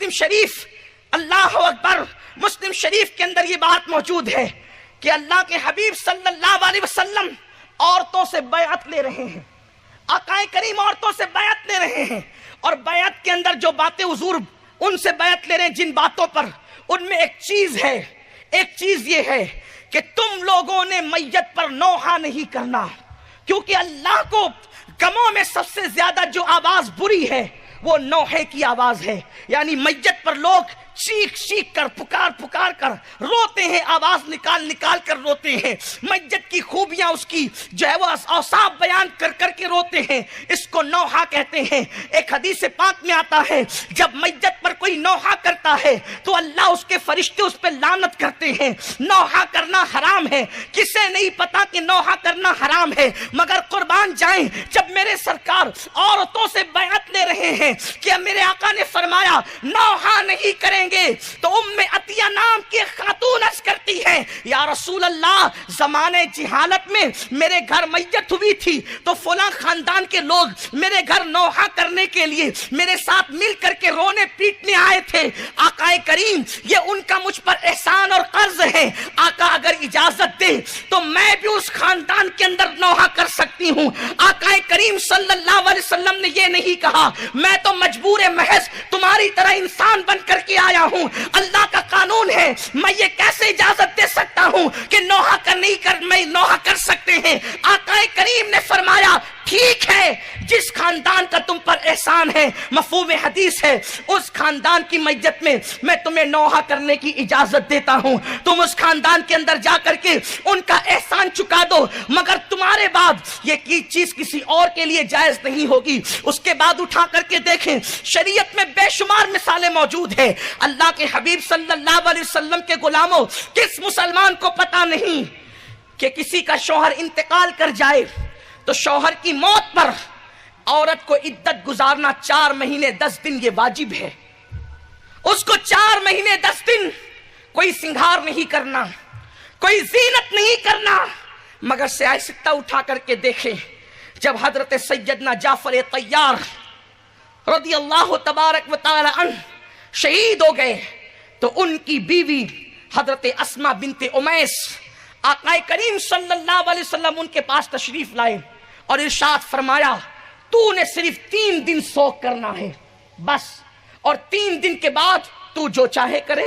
مسلم شریف، اللہ اکبر، مسلم شریف کے اندر یہ بات موجود ہے کہ اللہ کے حبیب صلی اللہ علیہ وسلم عورتوں سے بیعت لے رہے ہیں، آقا کریم عورتوں سے بیعت لے رہے ہیں، اور بیعت کے اندر جو باتیں حضور ان سے بیعت لے رہے ہیں جن باتوں پر، ان میں ایک چیز یہ ہے کہ تم لوگوں نے میت پر نوحہ نہیں کرنا، کیونکہ اللہ کو غموں میں سب سے زیادہ جو آواز بری ہے وہ نوحے کی آواز ہے، یعنی میت پر لوگ چیخ کر پکار کر روتے ہیں، آواز نکال کر روتے ہیں، میت کی خوبیاں اس کی جو ہے وہ اوصاف بیان کر کے روتے ہیں، اس کو نوحہ کہتے ہیں۔ ایک حدیث پاک میں آتا ہے جب میت پر کوئی نوحہ کرتا ہے تو اللہ اس کے فرشتے اس پہ لعنت کرتے ہیں۔ نوحہ کرنا حرام ہے، کسے نہیں پتا کہ نوحہ کرنا حرام ہے، مگر قربان جائیں جب میرے سرکار عورتوں سے بیعت لے رہے ہیں کہ میرے آقا نے فرمایا نوحہ نہیں کریں گے، تو ام عطیہ نام کی خاتون عرض کرتی ہے یا رسول اللہ زمانے جہالت میں میرے گھر میت ہوئی تھی تو فلاں خاندان کے لوگ میرے گھر نوحہ کرنے کے لیے میرے ساتھ مل کر کے رونے پیٹنے آئے تھے، آقا کریم یہ ان کا مجھ پر احسان اور قرض ہے، آقا اگر اجازت دے تو میں بھی اس خاندان کے اندر نوحہ کر سکتی ہوں۔ آقا کریم صلی اللہ علیہ وسلم نے یہ نہیں کہا میں تو مجبور محض تمہاری طرح انسان بن کر کے آیا ہوں، اللہ کا قانون ہے، میں یہ کیسے اجازت دے سکتا ہوں کہ میں نوحہ کر سکتے ہیں۔ آقا کریم نے فرمایا ٹھیک ہے، جس خاندان کا تم پر احسان ہے، مفہوم حدیث ہے، اس خاندان کی میت میں تمہیں نوحہ کرنے کی اجازت دیتا ہوں، تم اس خاندان کے اندر جا کر کے ان کا احسان چکا دو، مگر تمہارے بعد یہ چیز کسی اور کے لیے جائز نہیں ہوگی۔ اس کے بعد اٹھا کر کے دیکھیں شریعت میں بے شمار مثالیں موجود ہیں۔ اللہ کے حبیب صلی اللہ علیہ وسلم کے غلاموں، کس مسلمان کو پتا نہیں کہ کسی کا شوہر انتقال کر جائے تو شوہر کی موت پر عورت کو عدت گزارنا 4 مہینے 10 دن یہ واجب ہے۔ اس کو 4 مہینے 10 دن کوئی سنگھار نہیں کرنا، کوئی زینت نہیں کرنا، مگر سیاستہ اٹھا کر کے دیکھیں جب حضرت سیدنا جعفر طیار رضی اللہ تبارک و تعالی عنہ شہید ہو گئے تو ان کی بیوی حضرت اسماء بنت امیس آقا کریم صلی اللہ علیہ وسلم ان کے پاس تشریف لائے اور ارشاد فرمایا تو نے صرف 3 دن سوگ کرنا ہے بس، اور 3 دن کے بعد تو جو چاہے کرے،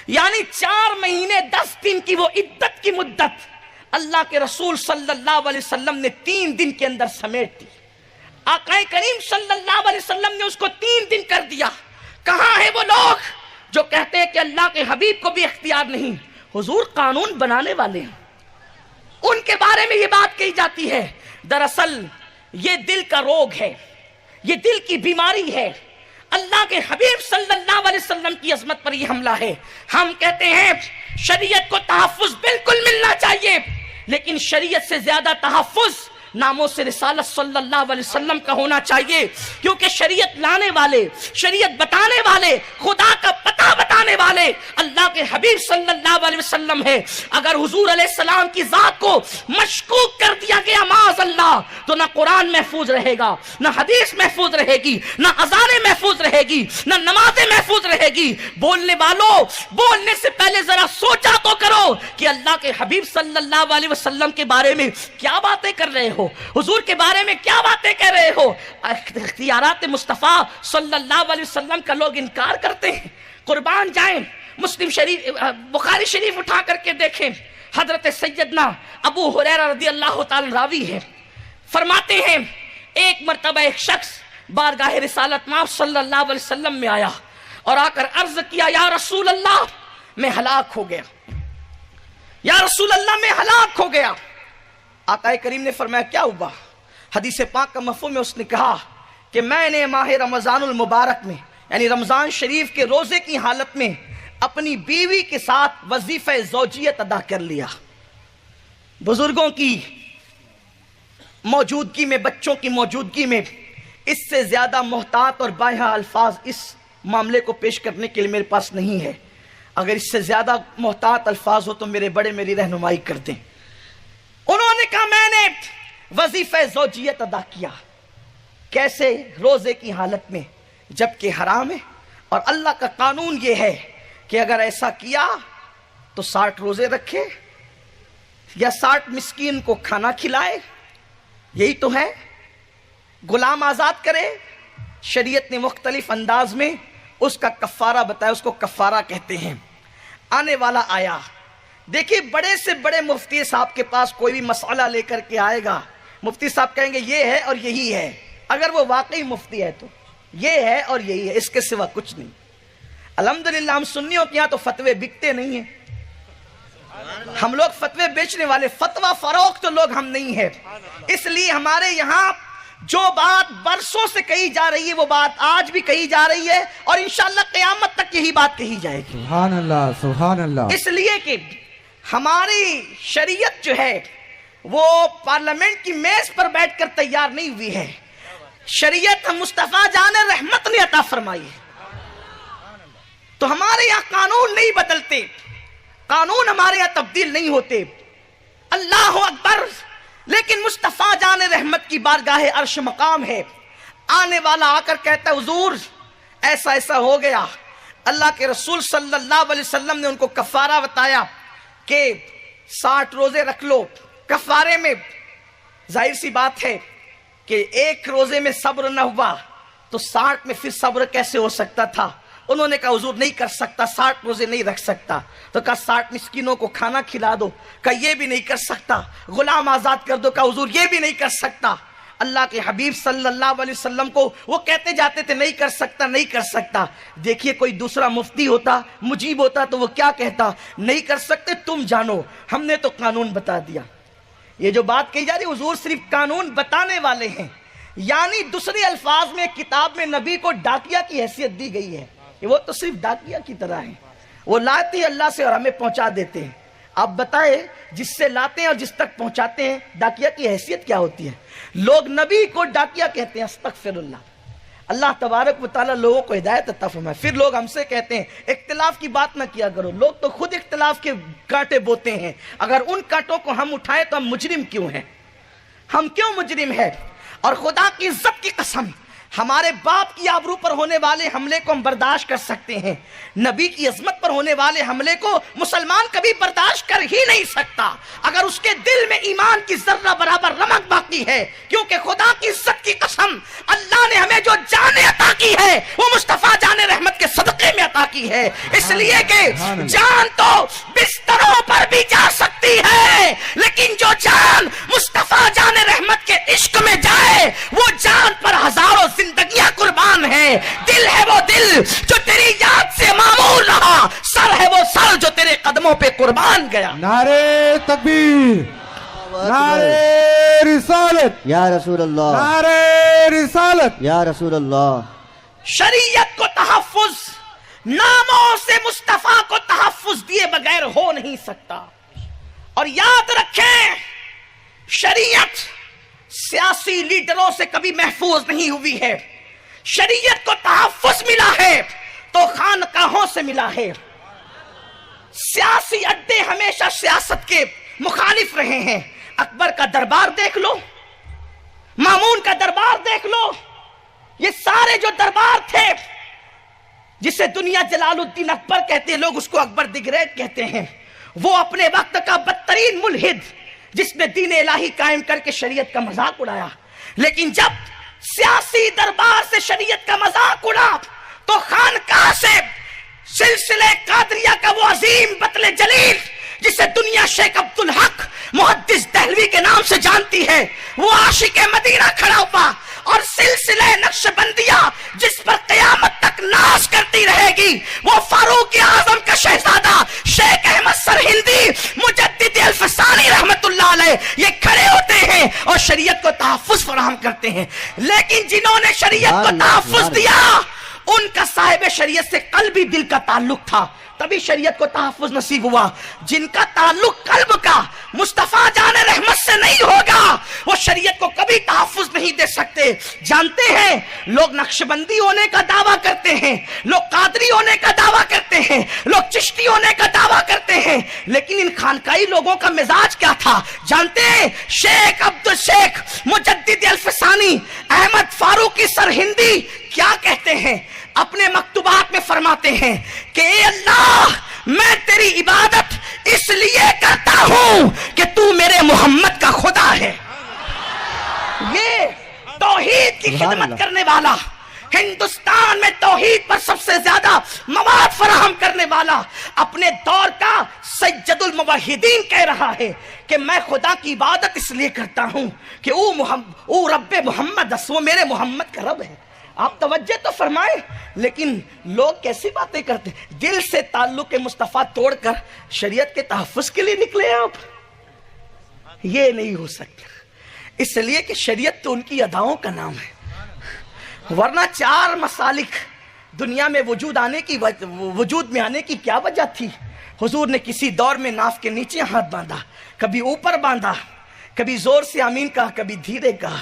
یعنی 4 مہینے 10 دن کی وہ عدت کی مدت اللہ کے رسول صلی اللہ علیہ وسلم نے 3 دن کے اندر سمیٹ دی۔ آقا کریم صلی اللہ علیہ وسلم نے اس کو 3 دن کر دیا۔ کہاں ہے وہ لوگ جو کہتے ہیں کہ اللہ کے حبیب کو بھی اختیار نہیں؟ حضور قانون بنانے والے ہیں، ان کے بارے میں یہ بات کہی جاتی ہے۔ دراصل یہ دل کا روگ ہے، یہ دل کی بیماری ہے، اللہ کے حبیب صلی اللہ علیہ وسلم کی عظمت پر یہ حملہ ہے۔ ہم کہتے ہیں شریعت کو تحفظ بالکل ملنا چاہیے، لیکن شریعت سے زیادہ تحفظ ناموس رسالت صلی اللہ علیہ وسلم کا ہونا چاہیے، کیونکہ شریعت لانے والے، شریعت بتانے والے، خدا کا پتہ بتانے والے اللہ کے حبیب صلی اللہ علیہ وسلم ہے۔ اگر حضور علیہ السلام کی ذات کو مشکوک کر دیا گیا معاذ اللہ تو نہ قرآن محفوظ رہے گا، نہ حدیث محفوظ رہے گی، نہ اذانیں محفوظ رہے گی، نہ نمازیں محفوظ رہے گی۔ بولنے والوں، بولنے سے پہلے ذرا سوچا تو کرو کہ اللہ کے حبیب صلی اللہ علیہ وسلم کے بارے میں کیا باتیں کر رہے ہو، حضور کے بارے میں کیا باتیں کہہ رہے ہو۔ اختیارات مصطفیٰ صلی اللہ علیہ وسلم کا لوگ انکار کرتے ہیں۔ قربان جائیں، مسلم شریف، بخاری شریف اٹھا کر کے دیکھیں، حضرت سیدنا ابو ہریرہ رضی اللہ تعالی راوی ہے، فرماتے ہیں ایک مرتبہ ایک شخص بارگاہ رسالت مآب صلی اللہ علیہ وسلم میں آیا اور آ کر عرض کیا یا رسول اللہ میں ہلاک ہو گیا، یا رسول اللہ میں ہلاک ہو گیا۔ آقا کریم نے فرمایا کیا ہوا؟ حدیث پاک کا مفہوم ہے، اس نے کہا کہ میں نے ماہ رمضان المبارک میں یعنی رمضان شریف کے روزے کی حالت میں اپنی بیوی کے ساتھ وظیفہ زوجیت ادا کر لیا۔ بزرگوں کی موجودگی میں، بچوں کی موجودگی میں اس سے زیادہ محتاط اور بائیہا الفاظ اس معاملے کو پیش کرنے کے لیے میرے پاس نہیں ہے۔ اگر اس سے زیادہ محتاط الفاظ ہو تو میرے بڑے میری رہنمائی کر دیں۔ انہوں نے کہا میں نے وظیفہ زوجیت ادا کیا۔ کیسے؟ روزے کی حالت میں، جبکہ حرام ہے۔ اور اللہ کا قانون یہ ہے کہ اگر ایسا کیا تو 60 روزے رکھے یا 60 مسکین کو کھانا کھلائے، یہی تو ہے، غلام آزاد کرے۔ شریعت نے مختلف انداز میں اس کا کفارہ بتایا، اس کو کفارہ کہتے ہیں۔ آنے والا آیا، دیکھیے بڑے سے بڑے مفتی صاحب کے پاس کوئی بھی مسئلہ لے کر کے آئے گا، مفتی صاحب کہیں گے یہ ہے اور یہی ہے، اگر وہ واقعی مفتی ہے تو یہ ہے اور یہی ہے، اس کے سوا کچھ نہیں۔ الحمدللہ ہم سنیوں کے یہاں تو فتوے بکتے نہیں ہیں، ہم لوگ فتوے بیچنے والے، فتوہ فروخت تو لوگ ہم نہیں ہیں۔ اس لیے ہمارے یہاں جو بات برسوں سے کہی جا رہی ہے وہ بات آج بھی کہی جا رہی ہے، اور انشاءاللہ قیامت تک یہی بات کہی جائے گی۔ سبحان اللہ سبحان اللہ۔ اس لیے کہ ہماری شریعت جو ہے وہ پارلیمنٹ کی میز پر بیٹھ کر تیار نہیں ہوئی ہے، شریعت مصطفیٰ جان رحمت نے عطا فرمائی ہے۔ تو ہمارے یہاں قانون نہیں بدلتے، قانون ہمارے یہاں تبدیل نہیں ہوتے، اللہ اکبر، لیکن مصطفیٰ جان رحمت کی بارگاہ عرش مقام ہے۔ آنے والا آ کر کہتا ہے حضور ایسا ایسا ہو گیا، اللہ کے رسول صلی اللہ علیہ وسلم نے ان کو کفارہ بتایا کہ 60 روزے رکھ لو۔ کفارے میں ظاہر سی بات ہے کہ ایک روزے میں صبر نہ ہوا تو 60 میں پھر صبر کیسے ہو سکتا تھا؟ انہوں نے کہا حضور نہیں کر سکتا، 60 روزے نہیں رکھ سکتا، تو کہا 60 مسکینوں کو کھانا کھلا دو، کہا یہ بھی نہیں کر سکتا، غلام آزاد کر دو، کہا حضور یہ بھی نہیں کر سکتا۔ اللہ کے حبیب صلی اللہ علیہ وسلم کو وہ کہتے جاتے تھے نہیں کر سکتا نہیں کر سکتا۔ دیکھیے کوئی دوسرا مفتی ہوتا، مجیب ہوتا تو وہ کیا کہتا؟ نہیں کر سکتے تم جانو، ہم نے تو قانون بتا دیا۔ یہ جو بات کہی جا رہی حضور صرف قانون بتانے والے ہیں، یعنی دوسرے الفاظ میں کتاب میں نبی کو ڈاکیہ کی حیثیت دی گئی ہے، وہ تو صرف ڈاکیہ کی طرح ہیں، وہ لاتے ہیں اللہ سے اور ہمیں پہنچا دیتے ہیں۔ آپ بتائیں جس سے لاتے ہیں اور جس تک پہنچاتے ہیں ڈاکیہ کی حیثیت کیا ہوتی ہے؟ لوگ نبی کو ڈاکیہ کہتے ہیں، استغفر اللہ۔ اللہ تبارک و تعالیٰ لوگوں کو ہدایت عطا فرمائے۔ پھر لوگ ہم سے کہتے ہیں اختلاف کی بات نہ کیا کرو، لوگ تو خود اختلاف کے کانٹے بوتے ہیں، اگر ان کانٹوں کو ہم اٹھائیں تو ہم مجرم کیوں ہیں؟ ہم کیوں مجرم ہیں؟ اور خدا کی عزت کی قسم ہمارے باپ کی آبرو پر ہونے والے حملے کو ہم برداشت کر سکتے ہیں، نبی کی عظمت پر ہونے والے حملے کو مسلمان کبھی برداشت کر ہی نہیں سکتا اگر اس کے دل میں ایمان کی ذرہ برابر رمق باقی ہے، کیونکہ خدا کی عزت کی قسم اللہ نے ہمیں جو جان عطا کی ہے وہ مصطفیٰ جان رحمت کے صدقے میں عطا کی ہے۔ اس لیے کہ جان تو بستروں پر بھی جا سکتی ہے، لیکن جو جان مصطفیٰ جان رحمت کے عشق میں جائے وہ جان پر ہزاروں زندگیاں قربان ہے۔ دل ہے وہ دل جو تیری یاد سے معمور رہا، سر ہے وہ سر جو تیرے قدموں پہ قربان گیا۔ نعرے تکبیر، نعرے رسالت یا رسول اللہ، نعرے رسالت یا رسول اللہ۔ شریعت کو تحفظ ناموں سے مصطفیٰ کو تحفظ دیے بغیر ہو نہیں سکتا۔ اور یاد رکھیں شریعت سیاسی لیڈروں سے کبھی محفوظ نہیں ہوئی ہے، شریعت کو تحفظ ملا ہے تو خانقاہوں سے ملا ہے۔ سیاسی اڈے ہمیشہ سیاست کے مخالف رہے ہیں۔ اکبر کا دربار دیکھ لو، مامون کا دربار دیکھ لو، یہ سارے جو دربار تھے جسے دنیا جلال الدین اکبر کہتے ہیں، لوگ اس کو اکبر دی گریٹ کہتے ہیں، وہ اپنے وقت کا بدترین ملحد جس نے دین الہی قائم کر کے شریعت کا مذاق اڑایا، لیکن جب سیاسی دربار سے شریعت کا مذاق اڑا تو خانقاہ سے سلسلے قادریہ کا وہ عظیم بطل جلیل جسے دنیا شیخ عبدالحق محدث دہلوی کے نام سے جانتی ہے، وہ عاشق مدینہ کھڑا ہوا، اور سلسلہ نقش بندیہ جس پر قیامت تک ناز کرتی رہے گی، وہ فاروق اعظم کا شہزادہ شیخ احمد سرہندی مجدد الفسانی رحمت اللہ علیہ یہ کھڑے ہوتے ہیں اور شریعت کو تحفظ فراہم کرتے ہیں۔ لیکن جنہوں نے شریعت کو تحفظ دیا ان کا صاحب شریعت سے قلبی دل کا تعلق تھا، تبھی شریعت کو تحفظ نصیب ہوا۔ جن کا تعلق قلب کا مصطفیٰ جان رحمت سے نہیں ہوگا وہ شریعت کو کبھی تحفظ نہیں دے سکتے۔ جانتے ہیں لوگ نقشبندی ہونے کا دعویٰ کرتے ہیں، لوگ قادری ہونے کا دعویٰ کرتے ہیں، لوگ چشتی ہونے کا دعویٰ کرتے ہیں، لیکن ان خانقائی لوگوں کا مزاج کیا تھا جانتے ہیں؟ شیخ عبدالشیخ مجدد الفسانی احمد فاروقی سرہندی کیا کہتے ہیں؟ اپنے مکتوبات میں فرماتے ہیں کہ اے اللہ میں تیری عبادت اس لیے کرتا ہوں کہ تو میرے محمد کا خدا ہے. یہ توحید کی خدمت کرنے والا، ہندوستان میں توحید پر سب سے زیادہ مواد فراہم کرنے والا، اپنے دور کا سید الموحدین کہہ رہا ہے کہ میں خدا کی عبادت اس لیے کرتا ہوں کہ او رب محمد، وہ میرے محمد کا رب ہے. آپ توجہ تو فرمائیں. لیکن لوگ کیسی باتیں کرتے ہیں؟ دل سے تعلق مصطفیٰ توڑ کر شریعت کے تحفظ کے لیے نکلے آپ. یہ نہیں ہو سکتا، اس لیے کہ شریعت تو ان کی اداؤں کا نام ہے. ورنہ 4 مسالک دنیا میں وجود میں آنے کی کیا وجہ تھی؟ حضور نے کسی دور میں ناف کے نیچے ہاتھ باندھا، کبھی اوپر باندھا، کبھی زور سے آمین کہا، کبھی دھیرے کہا،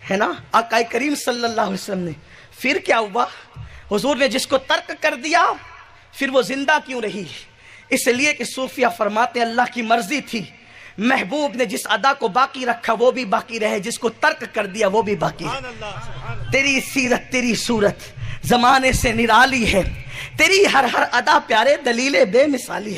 ہے نا. آقا کریم صلی اللہ علیہ وسلم نے پھر کیا ہوا؟ حضور نے جس کو ترک کر دیا پھر وہ زندہ کیوں رہی؟ اس لیے کہ صوفیہ فرماتے اللہ کی مرضی تھی، محبوب نے جس ادا کو باقی رکھا وہ بھی باقی رہے، جس کو ترک کر دیا وہ بھی باقی ہے. تیری سیرت تیری صورت زمانے سے نرالی ہے، تیری ہر ادا پیارے دلیل بے مثالی ہے.